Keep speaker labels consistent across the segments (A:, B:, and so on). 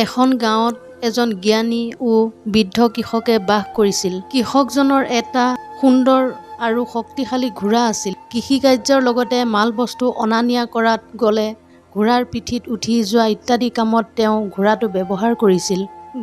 A: এখন গাঁৱত এজন জ্ঞানী ও বৃদ্ধ কৃষকে বাস কৰিছিল। কৃষকজনৰ এটা সুন্দৰ আৰু শক্তিশালী ঘোঁৰা আছিল। কৃষিকাৰ্যৰ লগতে মাল বস্তু অনা নিয়া কৰাত গ'লে ঘোঁৰাৰ পিঠিত উঠি যোৱা ইত্যাদি কামত তেওঁ ঘোঁৰাটো ব্যৱহাৰ কৰিছিল।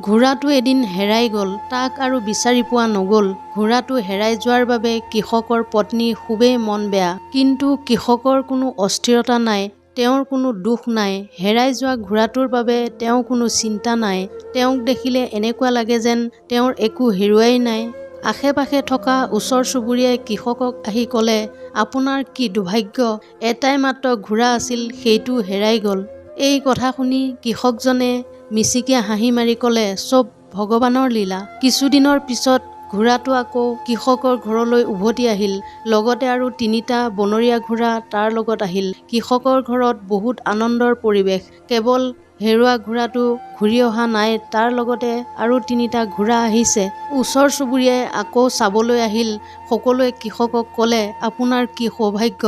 A: ঘোঁৰাটো এদিন হেৰাই গ'ল। তাক আৰু বিচাৰি পোৱা নগ'ল। ঘোঁৰাটো হেৰাই যোৱাৰ বাবে কৃষকৰ পত্নীৰ খুবেই মন বেয়া। কিন্তু কৃষকৰ কোনো অস্থিৰতা নাই, তেওঁৰ কোনো দুখ নাই। হেৰাই যোৱা ঘোঁৰাটোৰ বাবে তেওঁৰ কোনো চিন্তা নাই। তেওঁক দেখিলে এনেকুৱা লাগে যেন তেওঁৰ একো হেৰুৱাই নাই। আশে-পাশে থকা ওচৰ চুবুৰীয়াই কৃষকক আহি ক'লে, আপোনাৰ কি দুৰ্ভাগ্য, এটাই মাত্ৰ ঘোঁৰা আছিল, সেইটো হেৰাই গ'ল। এই কথা শুনি কৃষকজনে মিচিকিয়া হাঁহি মাৰি ক'লে, চব ভগৱানৰ লীলা। কিছুদিনৰ পিছত ঘোঁৰাটো আকৌ কৃষকৰ ঘৰলৈ উভতি আহিল। লগতে আৰু ৩টা বনৰীয়া ঘোঁৰা তাৰ লগত আহিল। কৃষকৰ ঘৰত বহুত আনন্দৰ পৰিৱেশ। কেৱল হেৰুৱা ঘোঁৰাটো ঘূৰি অহা নাই, তাৰ লগতে আৰু ৩টা ঘোঁৰা আহিছে। ওচৰ চুবুৰীয়াই আকৌ চাবলৈ আহিল। সকলোৱে কৃষকক ক'লে, আপোনাৰ কি সৌভাগ্য,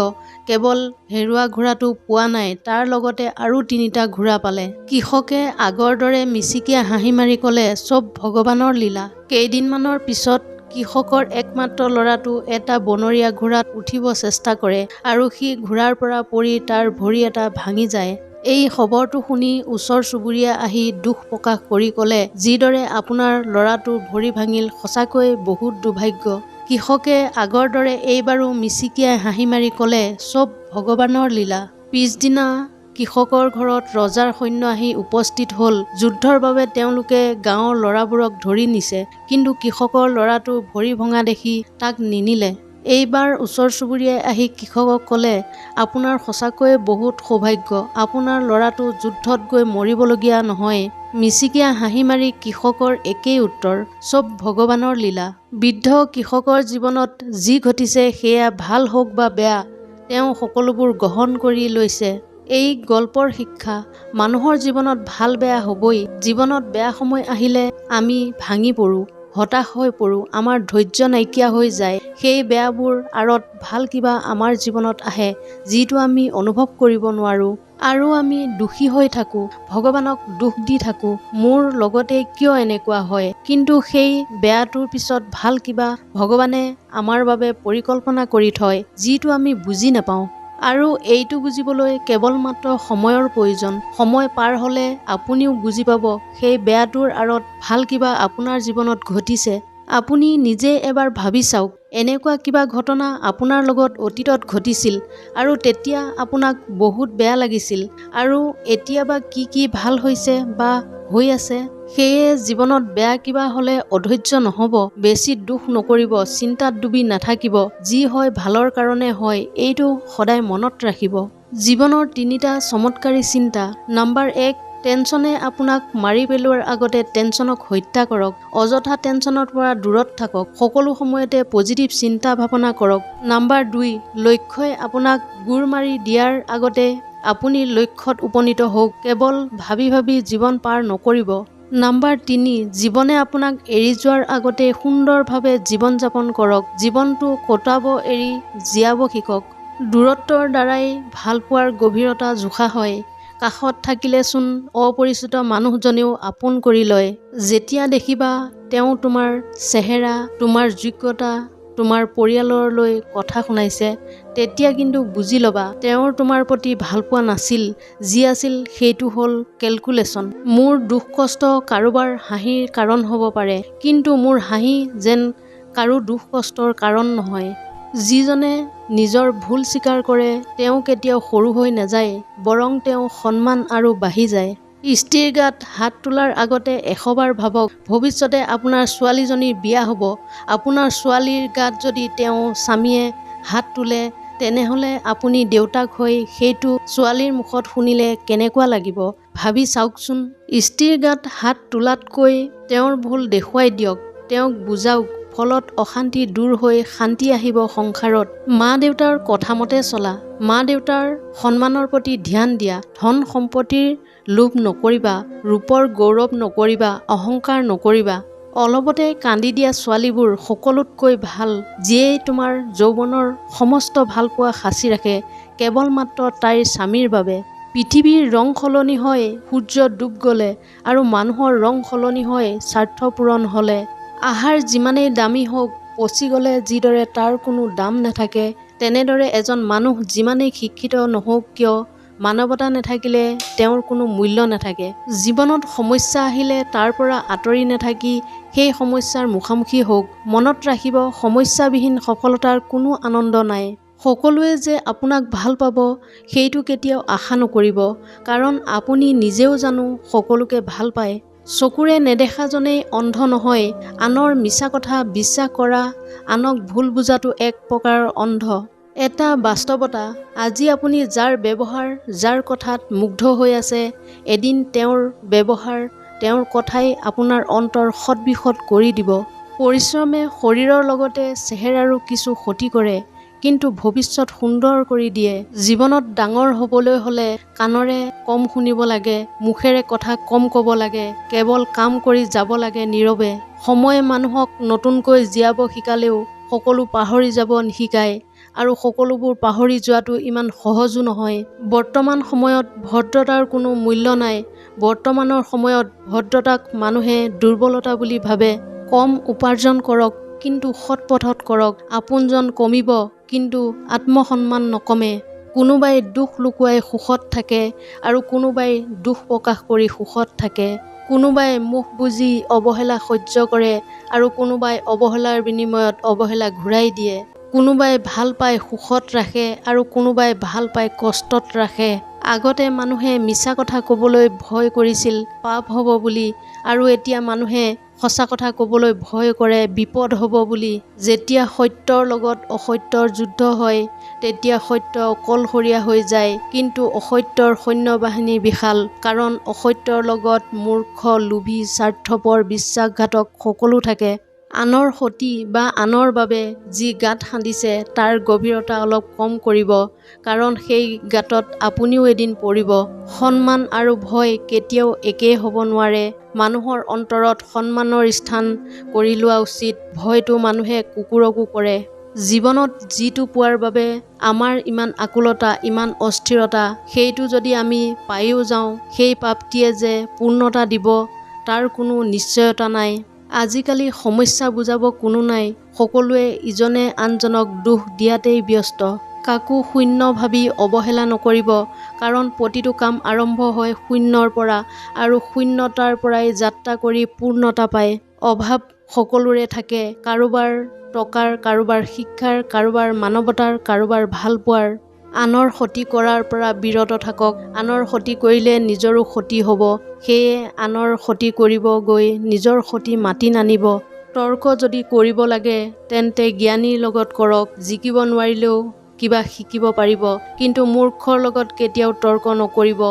A: কেৱল হেৰুৱা ঘোঁৰাটো পোৱা নাই, তাৰ লগতে আৰু ৩টা ঘোঁৰা পালে। কৃষকে আগৰ দৰে মিচিকিয়া হাঁহি মাৰি ক'লে, চব ভগৱানৰ লীলা। কেইদিনমানৰ পিছত কৃষকৰ একমাত্ৰ ল'ৰাটো এটা বনৰীয়া ঘোঁৰাত উঠিব চেষ্টা কৰে আৰু সি ঘোঁৰাৰ পৰা পৰি তাৰ ভৰি এটা ভাঙি যায়। এই খবৰটো শুনি ওচৰ চুবুৰীয়া আহি দুখ প্ৰকাশ কৰি ক'লে, যিদৰে আপোনাৰ ল'ৰাটোৰ ভৰি ভাঙিল, সঁচাকৈ বহুত দুৰ্ভাগ্য। কৃষকে আগৰ দৰে এইবাৰো মিচিকিয়াই হাঁহি মাৰি ক'লে, চব ভগৱানৰ লীলা। পিছদিনা কৃষকৰ ঘৰত ৰজাৰ সৈন্য আহি উপস্থিত হ'ল। যুদ্ধৰ বাবে তেওঁলোকে গাঁৱৰ ল'ৰাবোৰক ধৰি নিছে। কিন্তু কৃষকৰ ল'ৰাটো ভৰি ভঙা দেখি তাক নিনিলে। এইবাৰ ওচৰ চুবুৰীয়াই আহি কৃষকক ক'লে, আপোনাৰ সঁচাকৈয়ে বহুত সৌভাগ্য, আপোনাৰ ল'ৰাটো যুদ্ধত গৈ মৰিবলগীয়া নহয়। মিচিকিয়া হাঁহি মাৰি কৃষকৰ একেই উত্তৰ, চব ভগৱানৰ লীলা। বৃদ্ধ কৃষকৰ জীৱনত যি ঘটিছে সেয়া ভাল হওক বা বেয়া, তেওঁ সকলোবোৰ গ্ৰহণ কৰি লৈছে। এই গল্পৰ শিক্ষা, মানুহৰ জীৱনত ভাল বেয়া হ'বই। জীৱনত বেয়া সময় আহিলে আমি ভাঙি পৰোঁ, হতাশ হৈ পৰোঁ, আমাৰ ধৈৰ্য নাইকিয়া হৈ যায়। সেই বেয়াবোৰ আঁৰত ভাল কিবা আমাৰ জীৱনত আহে, যিটো আমি অনুভৱ কৰিব নোৱাৰোঁ। আৰু আমি দুখী হৈ থাকোঁ, ভগৱানক দুখ দি থাকোঁ, মোৰ লগতে কিয় এনেকুৱা হয়। কিন্তু সেই বেয়াটোৰ পিছত ভাল কিবা ভগৱানে আমাৰ বাবে পৰিকল্পনা কৰি থয়, যিটো আমি বুজি নাপাওঁ। আৰু এইটো বুজিবলৈ কেৱল মাত্ৰ সময়ৰ প্ৰয়োজন। সময় পাৰ হ'লে আপুনিও বুজি পাব, সেই বেয়াটোৰ আঁৰত ভাল কিবা আপোনাৰ জীৱনত ঘটিছে। আপুনি নিজে এবাৰ ভাবি চাওক, এনেকুৱা কিবা ঘটনা আপোনাৰ লগত অতীতত ঘটিছিল আৰু তেতিয়া আপোনাক বহুত বেয়া লাগিছিল, আৰু এতিয়া বা কি ভাল হৈছে বা হৈ আছে। সেয়ে জীৱনত বেয়া কিবা হ'লে অধৈৰ্য নহ'ব, বেছি দুখ নকৰিব, চিন্তাত ডুবি নাথাকিব। যি হয় ভালৰ কাৰণে হয়, এইটো সদায় মনত ৰাখিব। জীৱনৰ 3টা চমৎকাৰী চিন্তা। নম্বৰ 1, টেনচনে আপোনাক মাৰি পেলোৱাৰ আগতে টেনচনক হত্যা কৰক। অযথা টেনচনৰ পৰা দূৰত থাকক। সকলো সময়তে পজিটিভ চিন্তা ভাৱনা কৰক। নম্বৰ 2, লক্ষ্যই আপোনাক গুৰ মাৰি দিয়াৰ আগতে আপুনি লক্ষ্যত উপনীত হওক। কেৱল ভাবি ভাবি জীৱন পাৰ নকৰিব। নম্বৰ 3, জীৱনে আপোনাক এৰি যোৱাৰ আগতে সুন্দৰভাৱে জীৱন যাপন কৰক। জীৱনটো কটাব এৰি জীয়াব শিকক। দূৰত্বৰ দ্বাৰাই ভালপোৱাৰ গভীৰতা জোখা হয়। কাষত থাকিলেচোন অপৰিচিত মানুহজনেও আপোন কৰি লয়। যেতিয়া দেখিবা তেওঁ তোমাৰ চেহেৰা, তোমাৰ যোগ্যতা, তোমাৰ পৰিয়াললৈ কথা শুনাইছে, তেতিয়া কিন্তু বুজি ল'বা তেওঁৰ তোমাৰ প্ৰতি ভালপোৱা নাছিল। যি আছিল সেইটো হ'ল কেলকুলেশ্যন। মোৰ দুখ কষ্ট কাৰোবাৰ হাঁহিৰ কাৰণ হ'ব পাৰে, কিন্তু মোৰ হাঁহি যেন কাৰো দুখ কষ্টৰ কাৰণ নহয়। যিজনে নিজৰ ভুল স্বীকাৰ কৰে তেওঁ কেতিয়াও সৰু হৈ নাযায়, বৰং তেওঁ সন্মান আৰু বাঢ়ি যায়। স্ত্ৰীৰ গাত হাত তোলাৰ আগতে 100 বাৰ ভাবক, ভৱিষ্যতে আপোনাৰ ছোৱালীজনীৰ বিয়া হ'ব। আপোনাৰ ছোৱালীৰ গাত যদি তেওঁ স্বামীয়ে হাত তোলে, তেনেহ'লে আপুনি দেউতাক হৈ সেইটো ছোৱালীৰ মুখত শুনিলে কেনেকুৱা লাগিব ভাবি চাওকচোন। স্ত্ৰীৰ গাত হাত তোলাতকৈ তেওঁৰ ভুল দেখুৱাই দিয়ক, তেওঁক বুজাওক, ফলত অশান্তি দূৰ হৈ শান্তি আহিব সংসাৰত। মা দেউতাৰ কথামতে চলা। মা দেউতাৰ সন্মানৰ প্ৰতি ধ্যান দিয়া। ধন সম্পত্তিৰ লোভ নকৰিবা, ৰূপৰ গৌৰৱ নকৰিবা, অহংকাৰ নকৰিবা। অলপতে কান্দি দিয়া ছোৱালীবোৰ সকলোতকৈ ভাল, যিয়েই তোমাৰ যৌৱনৰ সমস্ত ভালপোৱা সাঁচি ৰাখে, কেৱল মাত্ৰ তাইৰ স্বামীৰ বাবে। পৃথিৱীৰ ৰং সলনি হয় সূৰ্য ডুব গ'লে আৰু মানুহৰ ৰং সলনি হয় স্বাৰ্থ পূৰণ হ'লে। আহাৰ যিমানেই দামী হওক পচি গ'লে যিদৰে তাৰ কোনো দাম নাথাকে, তেনেদৰে এজন মানুহ যিমানেই শিক্ষিত নহওক কিয় মানৱতা নাথাকিলে তেওঁৰ কোনো মূল্য নাথাকে। জীৱনত সমস্যা আহিলে তাৰ পৰা আঁতৰি নাথাকি সেই সমস্যাৰ মুখামুখি হওক। মনত ৰাখিব, সমস্যাবিহীন সফলতাৰ কোনো আনন্দ নাই। সকলোৱে যে আপোনাক ভাল পাব সেইটো কেতিয়াও আশা নকৰিব, কাৰণ আপুনি নিজেও জানো সকলোকে ভাল পায়। চকুৰে নেদেখাজনেই অন্ধ নহয়। আনৰ মিছা কথা বিশ্বাস কৰা, আনক ভুল বুজাটো এক প্ৰকাৰৰ অন্ধ। এটা বাস্তৱতা, আজি আপুনি যাৰ ব্যৱহাৰ, যাৰ কথাত মুগ্ধ হৈ আছে, এদিন তেওঁৰ ব্যৱহাৰ, তেওঁৰ কথাই আপোনাৰ অন্তৰ সৎবিষদ কৰি দিব। পৰিশ্ৰমে শৰীৰৰ লগতে চেহেৰাৰো কিছু ক্ষতি কৰে, কিন্তু ভৱিষ্যত সুন্দৰ কৰি দিয়ে। জীৱনত ডাঙৰ হ'বলৈ হ'লে কাণৰে কম শুনিব লাগে, মুখেৰে কথা কম ক'ব লাগে, কেৱল কাম কৰি যাব লাগে নীৰৱে। সময়ে মানুহক নতুনকৈ জীয়াব শিকালেও সকলো পাহৰি যাব নিশিকায়, আৰু সকলোবোৰ পাহৰি যোৱাটো ইমান সহজো নহয়। বৰ্তমান সময়ত ভদ্ৰতাৰ কোনো মূল্য নাই। বৰ্তমানৰ সময়ত ভদ্ৰতাক মানুহে দুৰ্বলতা বুলি ভাবে। কম উপাৰ্জন কৰক, কিন্তু সৎ পথত কৰক। আপোনজন কমিব, কিন্তু আত্মসন্মান নকমে। কোনোবাই দুখ লুকুৱাই সুখত থাকে আৰু কোনোবাই দুখ প্ৰকাশ কৰি সুখত থাকে। কোনোবাই মুখ বুজি অৱহেলা সহ্য কৰে আৰু কোনোবাই অৱহেলাৰ বিনিময়ত অৱহেলা ঘূৰাই দিয়ে। কোনোবাই ভাল পাই সুখত ৰাখে আৰু কোনোবাই ভাল পাই কষ্টত ৰাখে। আগতে মানুহে মিছা কথা ক'বলৈ ভয় কৰিছিল পাপ হ'ব বুলি, আৰু এতিয়া মানুহে সঁচা কথা ক'বলৈ ভয় কৰে বিপদ হ'ব বুলি। যেতিয়া সত্যৰ লগত অসত্যৰ যুদ্ধ হয়, তেতিয়া সত্য অকলশৰীয়া হৈ যায়, কিন্তু অসত্যৰ সৈন্যবাহিনী বিশাল। কাৰণ অসত্যৰ লগত মূৰ্খ, লোভী, স্বাৰ্থপৰ, বিশ্বাসঘাতক সকলো থাকে। আনৰ সতি বা আনৰ বাবে যি গাঁত খান্দিছে তাৰ গভীৰতা অলপ কম কৰিব, কাৰণ সেই গাঁতত আপুনিও এদিন পৰিব। সন্মান আৰু ভয় কেতিয়াও একেই হ'ব নোৱাৰে। মানুহৰ অন্তৰত সন্মানৰ স্থান কৰি লোৱা উচিত। ভয়টো মানুহে কুকুৰকো কৰে। জীৱনত যিটো পোৱাৰ বাবে আমাৰ ইমান আকুলতা, ইমান অস্থিৰতা, সেইটো যদি আমি পায়ো যাওঁ, সেই প্ৰাপ্তিয়ে যে পূৰ্ণতা দিব তাৰ কোনো নিশ্চয়তা নাই। আজিকালি সমস্যা বুজাব কোনো নাই। সকলোৱে ইজনে আনজনক দোষ দিয়াতেই ব্যস্ত। কাকো শূন্য ভাবি অৱহেলা নকৰিব, কাৰণ প্ৰতিটো কাম আৰম্ভ হয় শূন্যৰ পৰা, আৰু শূন্যতাৰ পৰাই যাত্ৰা কৰি পূৰ্ণতা পায়। অভাৱ সকলোৰে থাকে, কাৰোবাৰ টকাৰ, কাৰোবাৰ শিক্ষাৰ, কাৰোবাৰ মানৱতাৰ, কাৰোবাৰ ভালপোৱাৰ। আনৰ ক্ষতি কৰাৰ পৰা বিৰত থাকক। আনৰ ক্ষতি কৰিলে নিজৰো ক্ষতি হ'ব। সেয়ে আনৰ ক্ষতি কৰিব গৈ নিজৰ ক্ষতি মাতি নানিব। তৰ্ক যদি কৰিব লাগে তেন্তে জ্ঞানীৰ লগত কৰক। জিকিব নোৱাৰিলেও কিবা শিকিব পাৰিব, কিন্তু মূৰ্খৰ লগত কেতিয়াও তৰ্ক নকৰিব।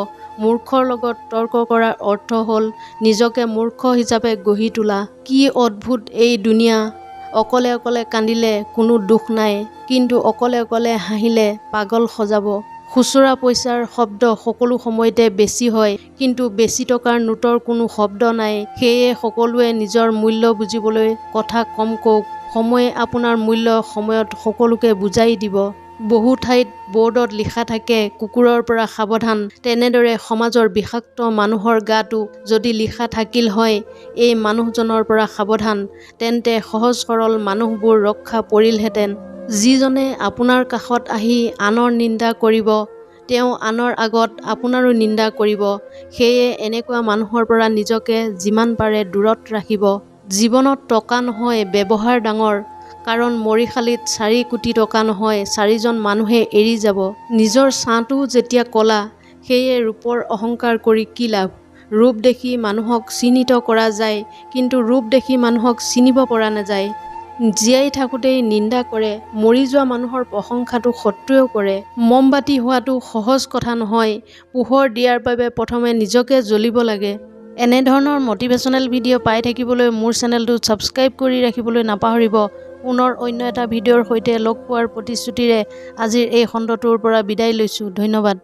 A: মূৰ্খৰ লগত তৰ্ক কৰাৰ অৰ্থ হ'ল নিজকে মূৰ্খ হিচাপে গঢ়ি তোলা। কি অদ্ভুত এই দুনিয়া! অকলে অকলে কান্দিলে কোনো দুখ নাই, কিন্তু অকলে অকলে হাঁহিলে পাগল সজাব। খুচুৰা পইচাৰ শব্দ সকলো সময়তে বেছি হয়, কিন্তু বেছি টকাৰ নোটৰ কোনো শব্দ নাই। সেয়ে সকলোৱে নিজৰ মূল্য বুজিবলৈ কথা কম কওক। সময়ে আপোনাৰ মূল্য সময়ত সকলোকে বুজাই দিব। বহু ঠাইত বৰ্ডত লিখা থাকে কুকুৰৰ পৰা সাৱধান। তেনেদৰে সমাজৰ বিষাক্ত মানুহৰ গাতো যদি লিখা থাকিল হয় এই মানুহজনৰ পৰা সাৱধান, তেন্তে সহজ সৰল মানুহবোৰ ৰক্ষা পৰিলহেঁতেন। যিজনে আপোনাৰ কাষত আহি আনৰ নিন্দা কৰিব, তেওঁ আনৰ আগত আপোনাৰো নিন্দা কৰিব। সেয়ে এনেকুৱা মানুহৰ পৰা নিজকে যিমান পাৰে দূৰত ৰাখিব। জীৱনত টকা নহয়, ব্যৱহাৰ ডাঙৰ। কাৰণ মৰিশালীত 4 কোটি টকা নহয়, 4জন মানুহে এৰি যাব। নিজৰ ছাঁটো যেতিয়া ক'লা, সেয়ে ৰূপৰ অহংকাৰ কৰি কি লাভ? ৰূপ দেখি মানুহক চিহ্নিত কৰা যায়, কিন্তু ৰূপ দেখি মানুহক চিনিব পৰা নাযায়। জীয়াই থাকোঁতেই নিন্দা কৰে, মৰি যোৱা মানুহৰ প্ৰশংসাটো শত্ৰুৱেও কৰে। মমবাতি হোৱাটো সহজ কথা নহয়। পোহৰ দিয়াৰ বাবে প্ৰথমে নিজকে জ্বলিব লাগে। এনেধৰণৰ মটিভেশ্যনেল ভিডিঅ' পাই থাকিবলৈ মোৰ চেনেলটো ছাবস্ক্ৰাইব কৰি ৰাখিবলৈ নাপাহৰিব। পুনৰ অন্য এটা ভিডিঅ'ৰ সৈতে লগ পোৱাৰ প্ৰতিশ্ৰুতিৰে আজিৰ এই খণ্ডটোৰ পৰা বিদায় লৈছোঁ। ধন্যবাদ।